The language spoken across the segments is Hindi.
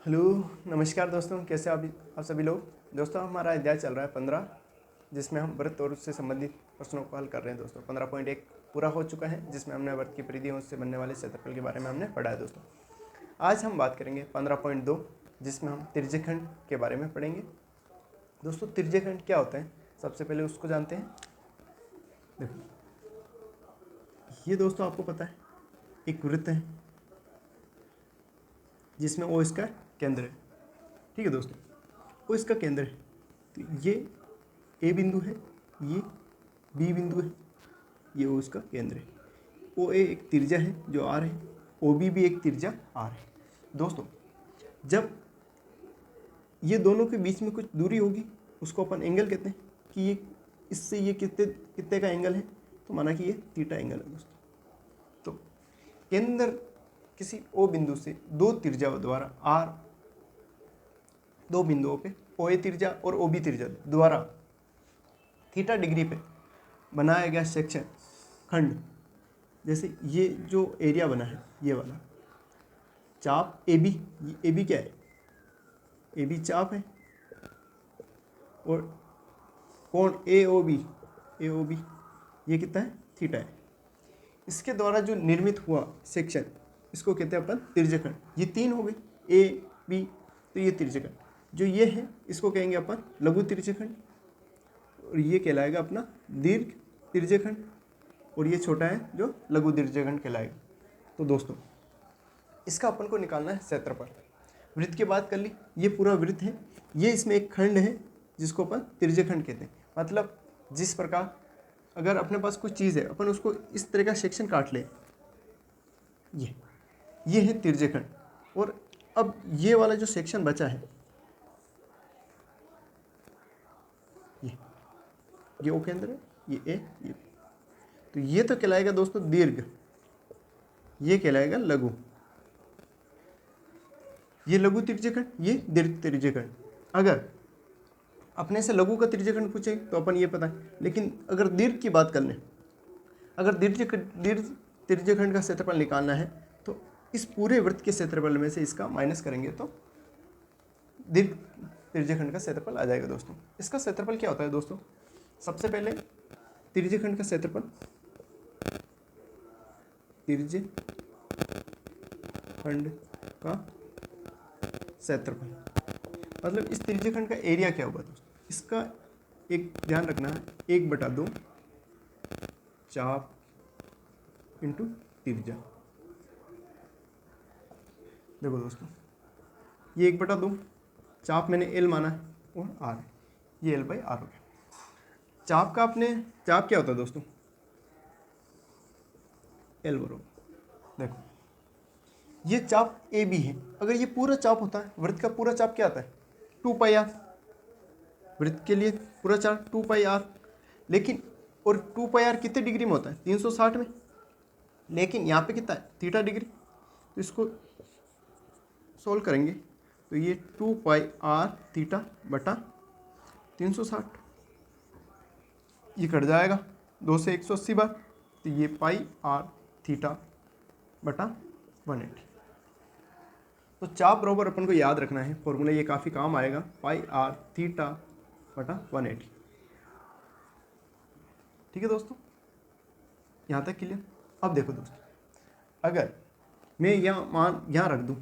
हेलो नमस्कार दोस्तों, कैसे आप सभी लोग। दोस्तों हमारा अध्याय चल रहा है 15, जिसमें हम वृत्त और उससे संबंधित प्रश्नों को हल कर रहे हैं। दोस्तों 15.1 पूरा हो चुका है, जिसमें हमने वृत्त की परिधि और उससे बनने वाले क्षेत्रफल के बारे में हमने पढ़ा है। दोस्तों आज हम बात करेंगे 15.2, जिसमें हम त्रिज्यखंड के बारे में पढ़ेंगे। दोस्तों त्रिज्यखंड क्या होता है, सबसे पहले उसको जानते हैं। देखो ये दोस्तों आपको पता है, एक वृत्त है जिसमें ओ इसका केंद्र है। ठीक है दोस्तों, ओ इसका केंद्र है। तो ये ए बिंदु है, ये बी बिंदु है, ये ओ इसका केंद्र है। ओ ए एक त्रिज्या है जो आर है, ओ बी भी एक त्रिज्या आर है। दोस्तों जब ये दोनों के बीच में कुछ दूरी होगी उसको अपन एंगल कहते हैं कि ये इससे ये कितने का एंगल है, तो माना कि ये थीटा एंगल है। दोस्तों तो केंद्र किसी ओ बिंदु से दो त्रिज्याओं द्वारा आर, दो बिंदुओं पे ओ ए त्रिज्या और ओ बी त्रिज्या द्वारा थीटा डिग्री पे बनाया गया सेक्शन खंड, जैसे ये जो एरिया बना है ये वाला चाप ए बी, ये ए बी क्या है, ए बी चाप है, और कोण ए ओ बी ये कितना है, थीटा है। इसके द्वारा जो निर्मित हुआ सेक्शन इसको कहते हैं अपन त्रिज्यखंड। ये तीन हो गए ए बी, तो ये त्रिज्यखंड। जो ये है इसको कहेंगे अपन लघु त्रिज्यखंड, और ये कहलाएगा अपना दीर्घ त्रिज्यखंड, और ये छोटा है जो लघु त्रिज्यखंड कहलाएगा। तो दोस्तों इसका अपन को निकालना है क्षेत्रफल। वृत्त की बात कर ली, ये पूरा वृत्त है, ये इसमें एक खंड है जिसको अपन त्रिज्यखंड कहते हैं। मतलब जिस प्रकार अगर अपने पास कुछ चीज़ है, अपन उसको इस तरह का सेक्शन काट ले, ये है त्रिज्यखंड। और अब ये वाला जो सेक्शन बचा है ये ओ केंद्र है, ये ए, ये तो ये तो कहलाएगा दोस्तों दीर्घ, ये कहलाएगा लघु। ये लघु त्रिज्यखंड, ये दीर्घ त्रिज्यखंड। अगर अपने से लघु का त्रिज्यखंड पूछे तो अपन ये पता है, लेकिन अगर दीर्घ की बात कर लें, अगर दीर्घ त्रिज्यखंड का क्षेत्रफल निकालना है तो इस पूरे वृत्त के क्षेत्रफल में से इसका माइनस करेंगे तो दीर्घ त्रिज्यखंड का क्षेत्रफल आ जाएगा। दोस्तों इसका क्षेत्रफल क्या होता है दोस्तों, सबसे पहले त्रिज्यखंड का क्षेत्रफल, त्रिज्यखंड का क्षेत्रफल मतलब इस त्रिज्यखंड का एरिया क्या होगा दोस्तों, इसका एक ध्यान रखना है, 1/2 चाप इंटू त्रिज्या। देखो दोस्तों ये 1/2 चाप मैंने एल माना है और आर, ये एल बाई आर हो गया। चाप का अपने चाप क्या होता है दोस्तों, एल बरोबर, देखो ये चाप ए बी है। अगर ये पूरा चाप होता है, वृत्त का पूरा चाप क्या आता है, 2πr, वृत्त के लिए पूरा चाप 2πr, लेकिन और 2πr कितने डिग्री में होता है, 360 में, लेकिन यहाँ पे कितना है, थीटा डिग्री। तो इसको सोल्व करेंगे तो ये 2πr थीटा बटा 360, ये कट जाएगा 2 से 180 बार, तो ये πr थीटा बटा 180। तो चाप बराबर अपन को याद रखना है फॉर्मूला, ये काफ़ी काम आएगा, πr थीटा बटा 180। ठीक है दोस्तों, यहाँ तक क्लियर। अब देखो दोस्तों, अगर मैं यहाँ मान यहाँ रख दूँ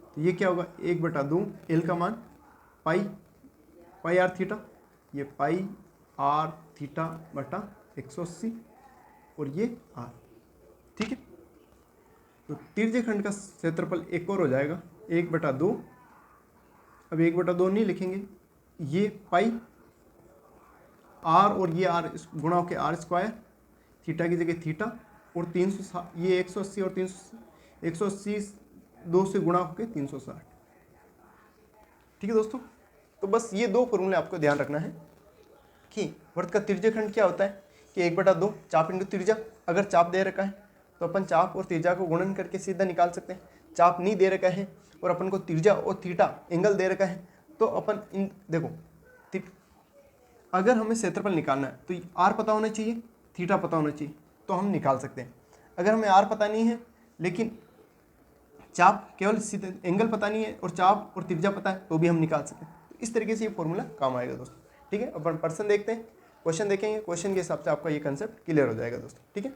तो ये क्या होगा, 1/2 एल का मान πr थीटा, ये πr थीटा बटा 180, और ये r। ठीक है, तो त्रिज्यखंड का क्षेत्रफल एक और हो जाएगा 1/2। अब 1/2 नहीं लिखेंगे, ये पाई आर और ये आर गुणा होकर आर स्क्वायर, थीटा की जगह थीटा, और 300, ये 180 और 180 2 से गुणा होकर 360। ठीक है दोस्तों, तो बस ये दो फॉर्मूले आपको ध्यान रखना है कि वृत्त का त्रिज्यखंड क्या होता है कि 1/2 चाप इंटू त्रिज्या। अगर चाप दे रखा है तो अपन चाप और त्रिज्या को गुणन करके सीधा निकाल सकते हैं। चाप नहीं दे रखा है और अपन को त्रिज्या और थीटा एंगल दे रखा है, तो अपन इन देखो अगर हमें क्षेत्रफल निकालना है तो आर पता होना चाहिए, थीटा पता होना चाहिए, तो हम निकाल सकते हैं। अगर हमें आर पता नहीं है लेकिन चाप केवल सीधे एंगल पता नहीं है और चाप और त्रिज्या पता है तो भी हम निकाल सकते हैं। तो इस तरीके से ये फॉर्मूला काम आएगा दोस्तों। ठीक है, अपन पर्सन देखते हैं, क्वेश्चन देखेंगे, क्वेश्चन के हिसाब से आपका ये कंसेप्ट क्लियर हो जाएगा दोस्तों। ठीक है,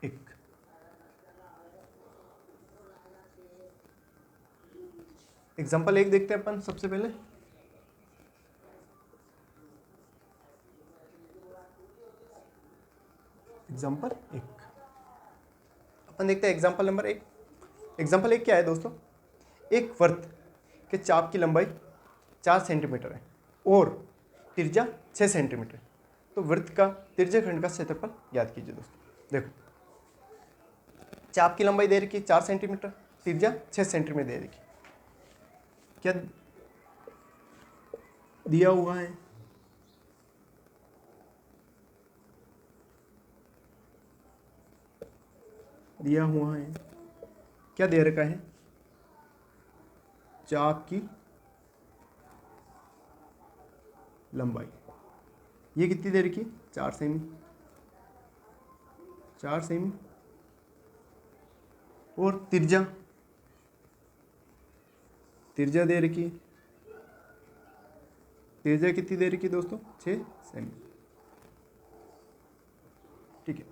एक एग्जाम्पल एक देखते हैं अपन सबसे पहले। एग्जाम्पल एक अपन देखते हैं, एग्जाम्पल नंबर एक। एग्जाम्पल एक क्या है दोस्तों, एक वृत्त के चाप की लंबाई 4 सेंटीमीटर है और त्रिज्या 6 सेंटीमीटर। तो वृत्त का त्रिज्याखंड का क्षेत्रफल ज्ञात कीजिए दोस्तों। देखो, चाप की लंबाई दे रखी है 4 सेंटीमीटर, त्रिज्या 6 सेंटीमीटर दे रखी। क्या दिया हुआ है, दिया हुआ है, क्या दे रखा है, चाप की लंबाई, ये कितनी दे रखी है, 4 सेमी, 4 सेमी। और त्रिज्या, त्रिज्या दे रखी है, त्रिज्या कितनी दे रखी है दोस्तों, 6 सेमी। ठीक है,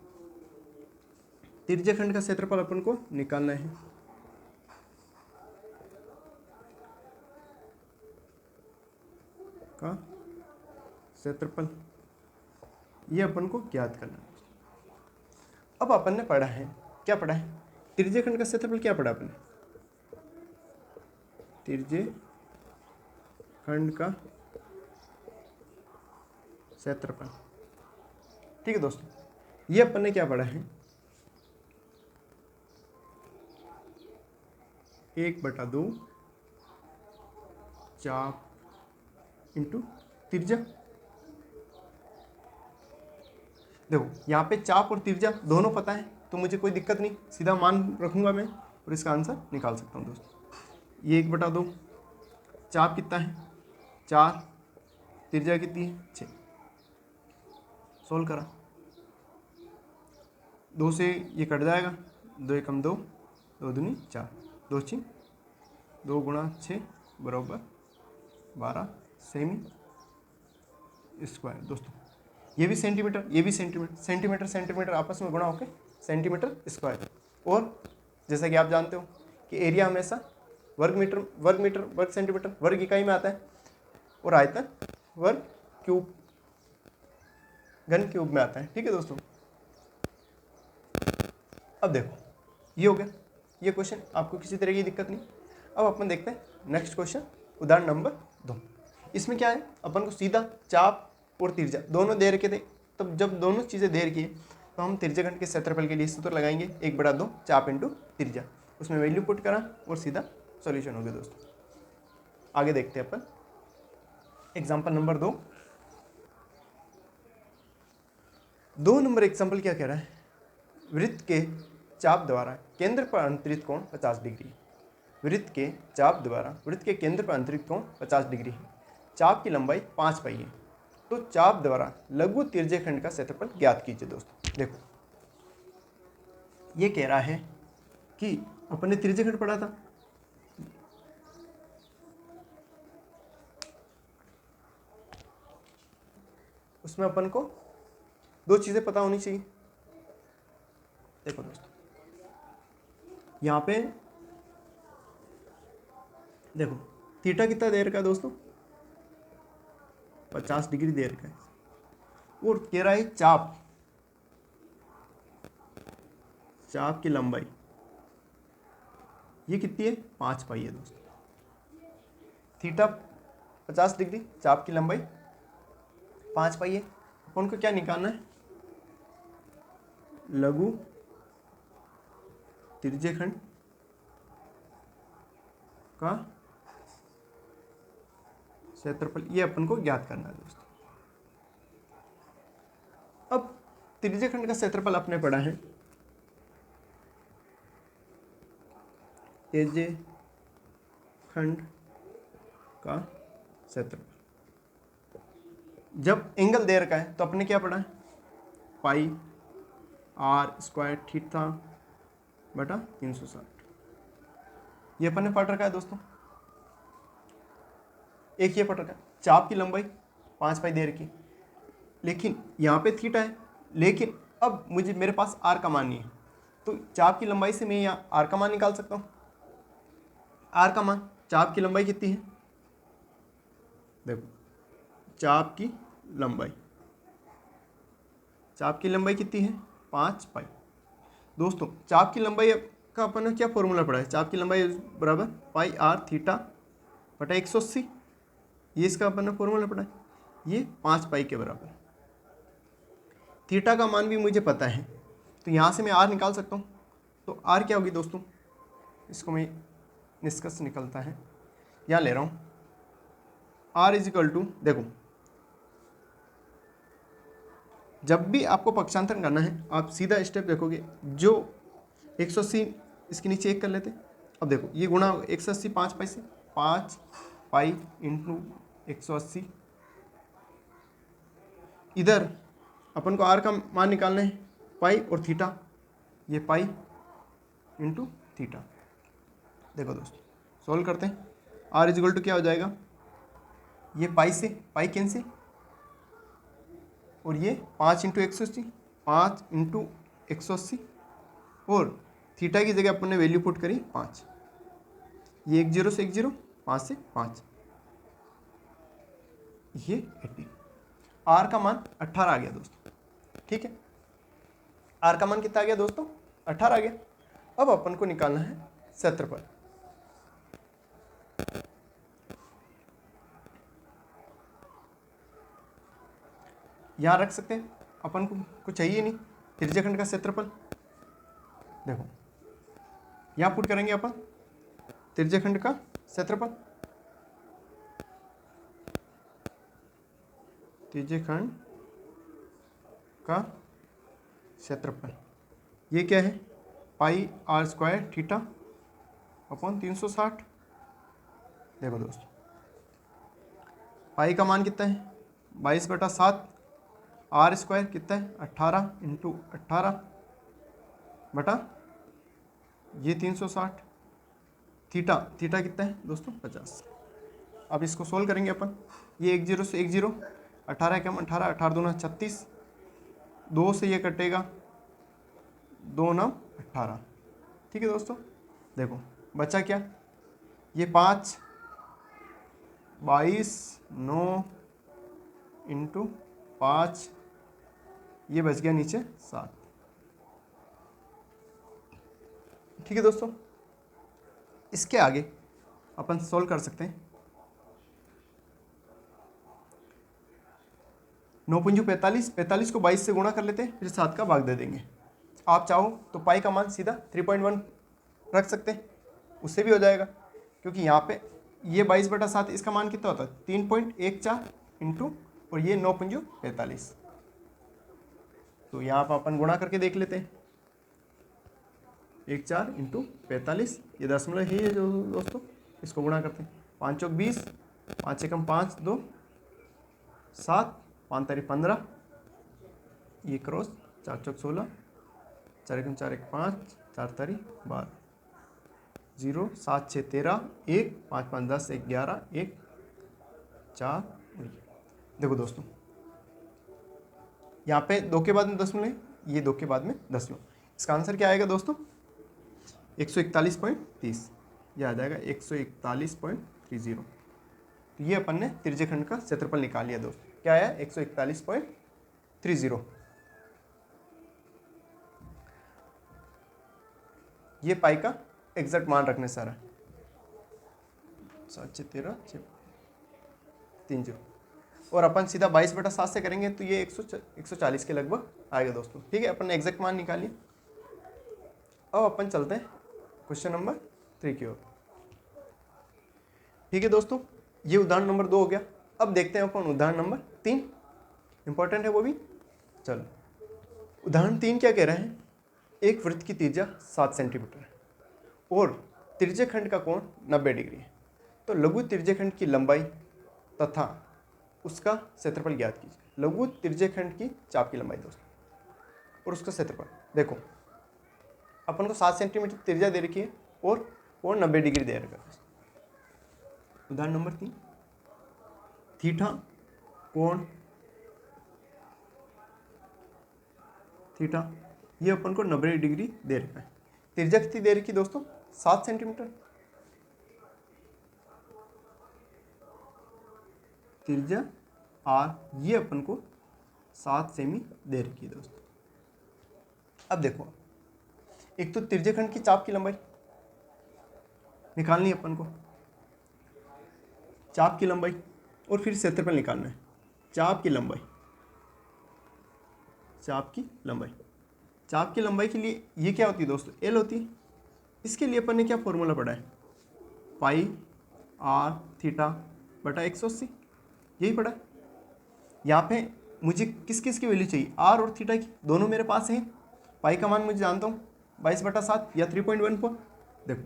त्रिज्याखंड का क्षेत्रफल अपन को निकालना है। का क्षेत्रफल ये अपन को ज्ञात करना है। अब अपन ने पढ़ा है, क्या पढ़ा है, त्रिज्याखंड का क्षेत्रफल क्या पढ़ा अपन ने, त्रिज्याखंड का क्षेत्रफल। ठीक है दोस्तों, ये अपन ने क्या पढ़ा है, 1/2 चाप इंटू त्रिज्या। देखो यहाँ पे चाप और त्रिज्या दोनों पता है तो मुझे कोई दिक्कत नहीं, सीधा मान रखूंगा मैं और इसका आंसर निकाल सकता हूँ दोस्तों। ये 1/2, चाप कितना है 4, त्रिज्या कितनी है 6। सोल्व करा, 2 से ये कट जाएगा, 2 एकम 2, 2 दूनी 4, 2 6, 2 गुणा 6 बराबर 12 सेमी स्क्वायर। दोस्तों ये भी सेंटीमीटर, ये भी सेंटीमीटर, सेंटीमीटर सेंटीमीटर आपस में गुणा होकर सेंटीमीटर स्क्वायर। और जैसा कि आप जानते हो कि एरिया हमेशा वर्ग मीटर, वर्ग मीटर, वर्ग सेंटीमीटर, वर्ग इकाई में आता है और आयतन वर्ग क्यूब, घन क्यूब में आता है। ठीक है दोस्तों, अब देखो ये हो गया ये क्वेश्चन, आपको किसी तरह की दिक्कत नहीं। अब अपन देखते हैं नेक्स्ट क्वेश्चन, उदाहरण नंबर 2। इसमें क्या है, अपन को सीधा चाप और त्रिज्या दोनों दे रखे थे, तब जब दोनों चीज़ें दे रखी है तो हम त्रिज्याखंड के क्षेत्रफल के लिए सूत्र लगाएंगे 1/2 चाप इंटू त्रिज्या। उसमें वैल्यू पुट करा और सीधा सॉल्यूशन हो गया दोस्तों। आगे देखते हैं अपन एग्जाम्पल नंबर 2। 2 नंबर एग्जाम्पल क्या कह रहा है, वृत्त के चाप द्वारा केंद्र पर अंतरित कोण 50 डिग्री। वृत्त के चाप द्वारा वृत्त के केंद्र पर अंतरित कोण 50 डिग्री है। चाप की लंबाई 5 पाई है। तो चाप द्वारा लघु त्रिज्याखंड का क्षेत्रफल ज्ञात कीजिए दोस्तों। देखो ये कह रहा है कि अपन ने त्रिज्याखंड पढ़ा था, उसमें अपन को 2 चीजें पता होनी चाहिए। देखो दोस्तों यहाँ पे देखो थीटा कितना दे रखा है दोस्तों, 50 डिग्री दे रखा है। और कह रहा है चाप, चाप की लंबाई ये कितनी है 5 पाई है दोस्तों। थीटा 50 डिग्री, चाप की लंबाई 5 पाई है। अपन को क्या निकालना है, लघु त्रिज्याखंड का क्षेत्रफल, ये अपन को ज्ञात करना है दोस्तों। अब त्रिज्याखंड का क्षेत्रफल अपने पढ़ा है, त्रिज्याखंड का क्षेत्रफल। जब एंगल दे रखा है तो अपने क्या पढ़ा है, पाई आर स्क्वायर थीटा बटा 360। ये अपन ने पढ़ रखा है दोस्तों। एक ये पढ़ रखा है, चाप की लंबाई 5 पाई दे रखी, लेकिन यहाँ पे थीटा है, लेकिन अब मेरे पास आर का मान नहीं है, तो चाप की लंबाई से मैं यहाँ आर का मान निकाल सकता हूँ। आर का मान, चाप की लंबाई कितनी है, देखो चाप की लंबाई कितनी है, 5 पाई। दोस्तों चाप की लंबाई का अपन ने क्या फॉर्मूला पढ़ा है, चाप की लंबाई बराबर पाई आर थीटा बटा 180, ये इसका अपन ने फॉर्मूला पढ़ा है, ये 5 पाई के बराबर। थीटा का मान भी मुझे पता है, तो यहाँ से मैं आर निकाल सकता हूँ। तो आर क्या होगी दोस्तों, इसको मैं निष्कर्ष निकलता है, यहाँ ले रहा हूँ, आर इज इक्वल टू, देखो जब भी आपको पक्षांतरण करना है आप सीधा स्टेप देखोगे, जो 180 इसके नीचे 1 कर लेते। अब देखो ये गुणा 180 5 पाई से, 5 पाई इंटू 180, इधर अपन को आर का मान निकालना है, पाई और थीटा, ये पाई इंटू थीटा। देखो दोस्तों सॉल्व करते हैं, आर इज इक्वल टू क्या हो जाएगा, ये पाई से पाई कैंसिल, और ये 5 इंटू 180, 5 इंटू 180, और थीटा की जगह अपन ने वैल्यू पुट करी 5, ये 1 0 से 1 0, 5 से 5, ये 80। आर का मान 18 आ गया दोस्तों, ठीक है। आर का मान कितना आ गया दोस्तों, 18 आ गया। अब अपन को निकालना है क्षेत्रफल। यहाँ रख सकते हैं, अपन को कुछ चाहिए नहीं, त्रिज्याखंड का क्षेत्रफल। देखो यहाँ पुट करेंगे अपन त्रिज्याखंड का क्षेत्रफल, त्रिज्याखंड का क्षेत्रफल, ये क्या है, पाई आर स्क्वायर थीटा अपॉन 360। देखो दोस्तों पाई का मान कितना है, 22/7, आर स्क्वायर कितना है 18 इंटू 18 बटा ये 360, थीटा कितना है दोस्तों 50। अब इसको सोल्व करेंगे अपन, ये 1 0 से 1 0, 18 कम 18, 18 दूना 36, 2 से ये कटेगा 2 9 18, ठीक है दोस्तों। देखो बचा क्या, ये 5 22 9 इंटू 5, ये बच गया नीचे 7, ठीक है दोस्तों। इसके आगे अपन सोल्व कर सकते हैं, 9 पंजू 45, 45 को 22 से गुणा कर लेते हैं, फिर 7 का भाग दे देंगे। आप चाहो तो पाई का मान सीधा 3.1 रख सकते हैं, उससे भी हो जाएगा, क्योंकि यहाँ पे ये 22/7 इसका मान कितना होता है 3.14 इंटू, और ये 9 पंजू 45, तो यहाँ पर अपन गुणा करके देख लेते हैं, 14 इंटू 45, ये दशमलव ही है जो दोस्तों, इसको गुणा करते हैं, 5 चौक 20, 5 एकम 5 2 7, 5 तारीख 15, ये क्रॉस 4 चौक 16, 4 एकम 4 1 5, 4 तारीख 12, 0 7 6 13, 1 5 5 10 1 11 1 4। देखो दोस्तों यहाँ पे 2 के बाद में दशमलव है, ये 2 के बाद में दशमलव, इसका आंसर क्या आएगा दोस्तों 141.30, यह आ जाएगा 141.30। तो ये अपन ने त्रिज्याखंड का क्षेत्रफल निकाल लिया दोस्तों, क्या आया 141.30। ये पाई का एग्जैक्ट मान रखने सारा 7 6 13 6 3 0, और अपन सीधा 22/7 से करेंगे तो ये 140 के लगभग आएगा दोस्तों, ठीक है। अपन ने एग्जैक्ट मान निकालिए। अब अपन चलते हैं क्वेश्चन नंबर 3 की ओर, ठीक है दोस्तों। ये उदाहरण नंबर 2 हो गया। अब देखते हैं अपन उदाहरण नंबर 3, इंपॉर्टेंट है वो भी। चलो उदाहरण 3 क्या कह रहे हैं, एक वृत्त की त्रिज्या 7 सेंटीमीटर है और त्रिज्याखंड का कोण 90 डिग्री है, तो लघु त्रिज्याखंड की लंबाई तथा उसका क्षेत्रफल ज्ञात कीजिए। लघु त्रिज्याखंड की चाप की लंबाई दोस्तों और उसका क्षेत्रफल। देखो अपन को 7 सेंटीमीटर त्रिज्या दे रखी है और कोण 90 डिग्री दे रखा है। उदाहरण नंबर 3, थीटा कोण थीटा ये अपन को 90 डिग्री दे रखा है। त्रिज्या कितनी दे रखी दोस्तों? 7 सेंटीमीटर। त्रिज्या आर ये अपन को 7 सेमी दे रखी है दोस्तों। अब देखो, एक तो त्रिज्याखंड की चाप की लंबाई निकालनी है अपन को, चाप की लंबाई, और फिर क्षेत्रफल निकालना है। चाप की लंबाई, चाप की लंबाई, चाप की लंबाई के लिए ये क्या होती है दोस्तों? एल होती है। इसके लिए अपन ने क्या फॉर्मूला पढ़ा है? पाई आर थीटा बटा 180, यही पढ़ा है। यहाँ पे मुझे किस किस की वैल्यू चाहिए? आर और थीटा की, दोनों मेरे पास हैं। पाई का मान मुझे जानता हूँ 22/7 या 3.14। देखो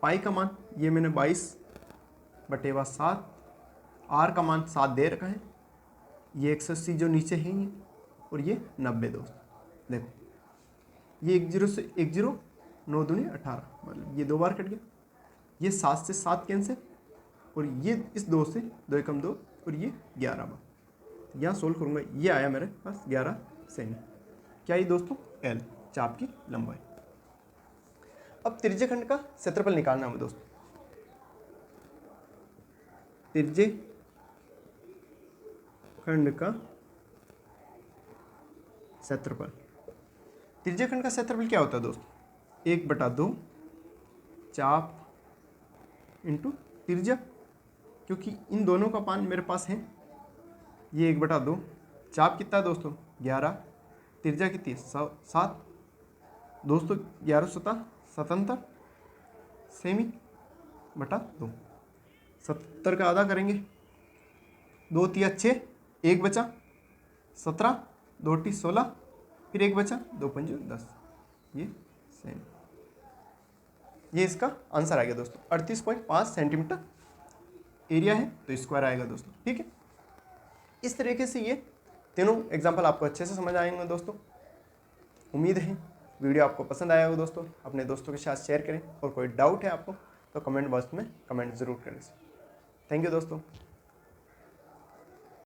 पाई का मान ये मैंने 22/7, आर का मान 7 दे रखा है, ये 180 जो नीचे है ये, और ये 90 दोस्तों। देखो ये 1 0 से 1 0, 9 दूनी 18, मतलब ये 2 बार कट गया। ये 7 से 7 कैंसिल, और ये इस 2 से 2 एकम 2, और ये 11 बार। यहाँ सोल्व करूँगा, ये आया मेरे पास 11 सेमी। क्या ये दोस्तों? एल, चाप की लंबाई। अब त्रिज्याखंड का क्षेत्रफल निकालना है दोस्तों। त्रिज्याखंड का क्षेत्रफल, त्रिज्याखंड का क्षेत्रफल क्या होता है दोस्तों? 1/2 चाप इंटू त्रिज्या, क्योंकि इन दोनों का मान मेरे पास है। ये 1/2, चाप कितना है दोस्तों? 11, त्रिज्या कितनी है? 7 दोस्तों, 11 7 77 सेमी बटा 2। 70 का आधा करेंगे, 2 3 6, 1 बचा 17, 2 टी 16, फिर 1 बचा, 2 5 10, ये सेमी। ये इसका आंसर आ गया दोस्तों। 38.5 सेंटीमीटर एरिया है, तो स्क्वायर आएगा दोस्तों। ठीक है, इस तरीके से ये तीनों एग्जाम्पल आपको अच्छे से समझ आएंगे दोस्तों। उम्मीद है वीडियो आपको पसंद आया होगा दोस्तों। अपने दोस्तों के साथ शेयर करें, और कोई डाउट है आपको तो कमेंट बॉक्स में कमेंट ज़रूर करें। थैंक यू दोस्तों।